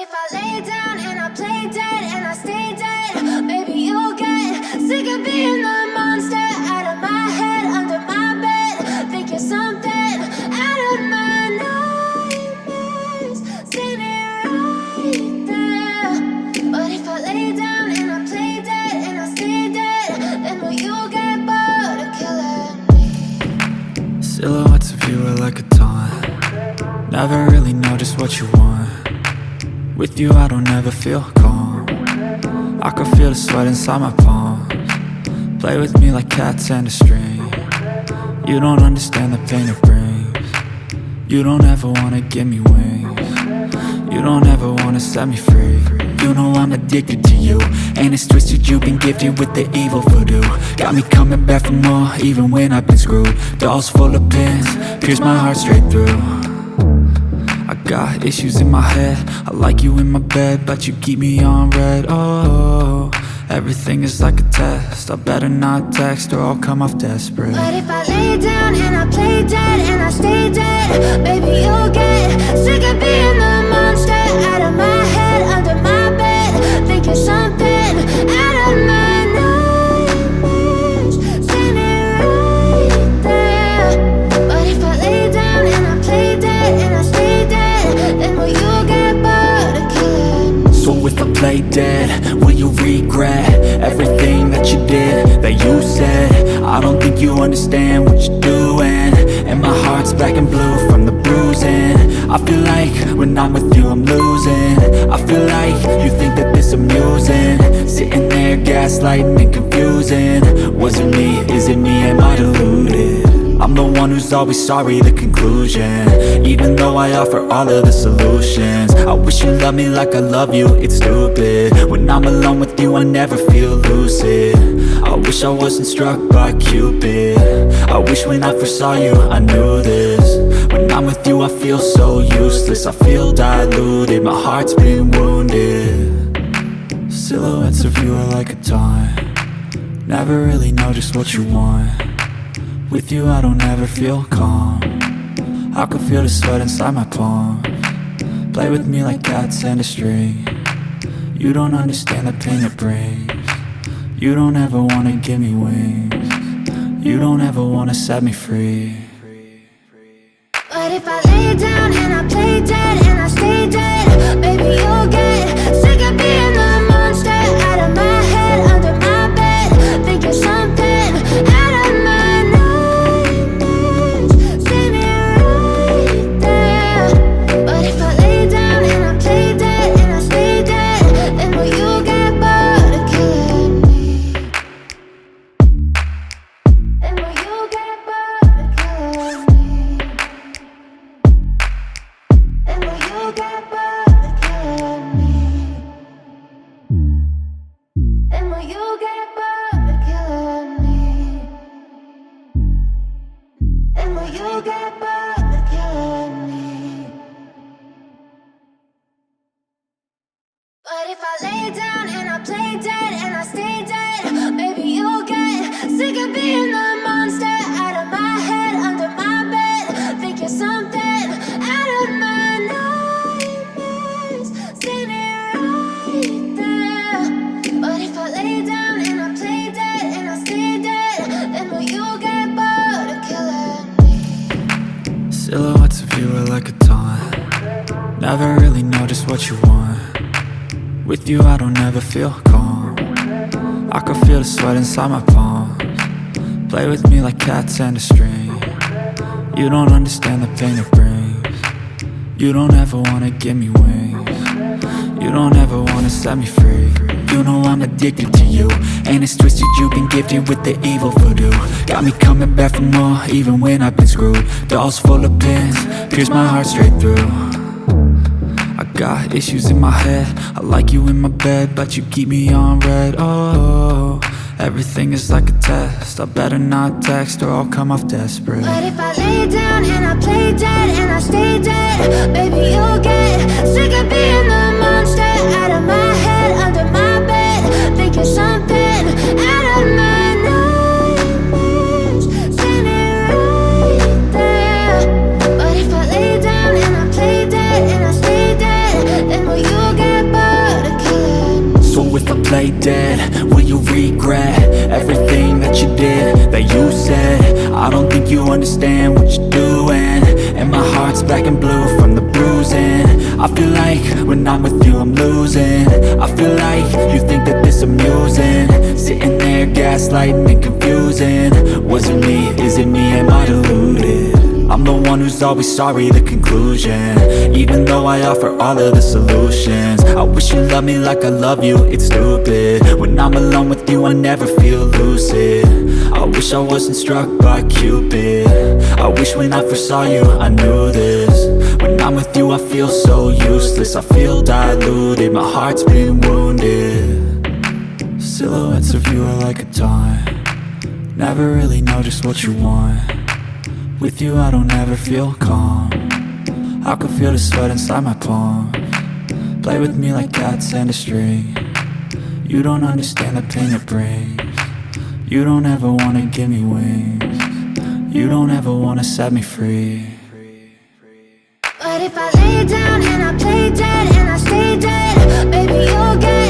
if I lay down and I play dead and I stay dead, maybe you'll get sick of being the monster out of my head, under my bed, thinking something out of my nightmares, standing right there. But if I lay down and I play dead and I stay dead, then will you get bored of killing me? Silhouettes of you are like a taunt. Never really know just what you want. With you I don't ever feel calm. I can feel the sweat inside my palms. Play with me like cats and a string. You don't understand the pain it brings. You don't ever wanna give me wings. You don't ever wanna set me free. You know I'm addicted to you, and it's twisted, you've been gifted with the evil voodoo. Got me coming back for more, even when I've been screwed. Dolls full of pins, pierce my heart straight through. I got issues in my head, I like you in my bed, but you keep me on red. Oh, everything is like a test, I better not text or I'll come off desperate. But if I lay down and I play dead and I stay dead, baby you'll get sick of being the monster out of my head, under my bed, thinking something out of my nightmares, standing right there. But if I lay down and I play dead and I stay dead, then will you get bored of killing me? So if I play dead, will you regret everything that you did, that you said? I don't think you understand what you're doing, and my heart's black and blue from the bruising. I feel like when I'm with you I'm losing. I feel like you think that this amusing, sitting there gaslighting and confusing. Was it me? Is it me? Am I deluded? I'm the one who's always sorry, the conclusion, even though I offer all of the solutions. I wish you loved me like I love you, it's stupid. When I'm alone with you I never feel lucid. I wish I wasn't struck by Cupid. I wish when I first saw you I knew this. When I'm with you I feel so useless, I feel diluted, my heart's been wounded. Silhouettes of you are like a taunt. Never really know just what you want. With you I don't ever feel calm. I can feel the sweat inside my palms. Play with me like cats and a string. You don't understand the pain it brings. You don't ever wanna give me wings. You don't ever wanna set me free. But if I lay down and I play dead and I stay dead, baby you'll get sick of being the monster out of my head, under my bed, thinking something out of my nightmares, standing right there. But if I lay down and I play dead and I stay dead, then will you get bored of killing me? Then will you get bored of killing me? Then will you get bored of killing me? Then will you get bored of killing me? Then will you get bored of killing me? But if I lay down and I play dead and I stay dead, maybe you'll get sick of being the monster out of my head, under my bed, thinking something out of my nightmares, standing right there. But if I lay down and I play dead and I stay dead, then will you get bored of killing me? Silhouettes of you are like a taunt. Never really know just what you want. With you I don't ever feel calm. I can feel the sweat inside my palms. Play with me like cats and a string. You don't understand the pain it brings. You don't ever wanna give me wings. You don't ever wanna set me free. You know I'm addicted to you, and it's twisted, you've been gifted with the evil voodoo. Got me coming back for more, even when I've been screwed. Dolls full of pins, pierce my heart straight through. I got issues in my head, I like you in my bed, but you keep me on red. Oh, everything is like a test, I better not text or I'll come off desperate. But if I lay down and I play dead and I stay dead, baby you'll get sick of being the monster out of my head, under my bed, thinking something out of my nightmares, standing right there. But if I lay down and I play dead and I stay dead, then will you get play dead? Will you regret everything that you did, that you said? I don't think you understand what you're doing, and my heart's black and blue from the bruising. I feel like when I'm with you I'm losing. I feel like you think that this amusing, sitting there gaslighting and confusing. Was it me? Is it me? Am I deluded? I'm the one who's always sorry, the conclusion, even though I offer all of the solutions. I wish you loved me like I love you, it's stupid. When I'm alone with you I never feel lucid. I wish I wasn't struck by Cupid. I wish when I first saw you I knew this. When I'm with you I feel so useless, I feel diluted, my heart's been wounded. Silhouettes of you are like a taunt, never really know just what you want. With you I don't ever feel calm, I can feel the sweat inside my palm. Play with me like cats and a string, you don't understand the pain it brings. You don't ever wanna give me wings, you don't ever wanna set me free. But if I lay down and I play dead and I stay dead, baby you'll get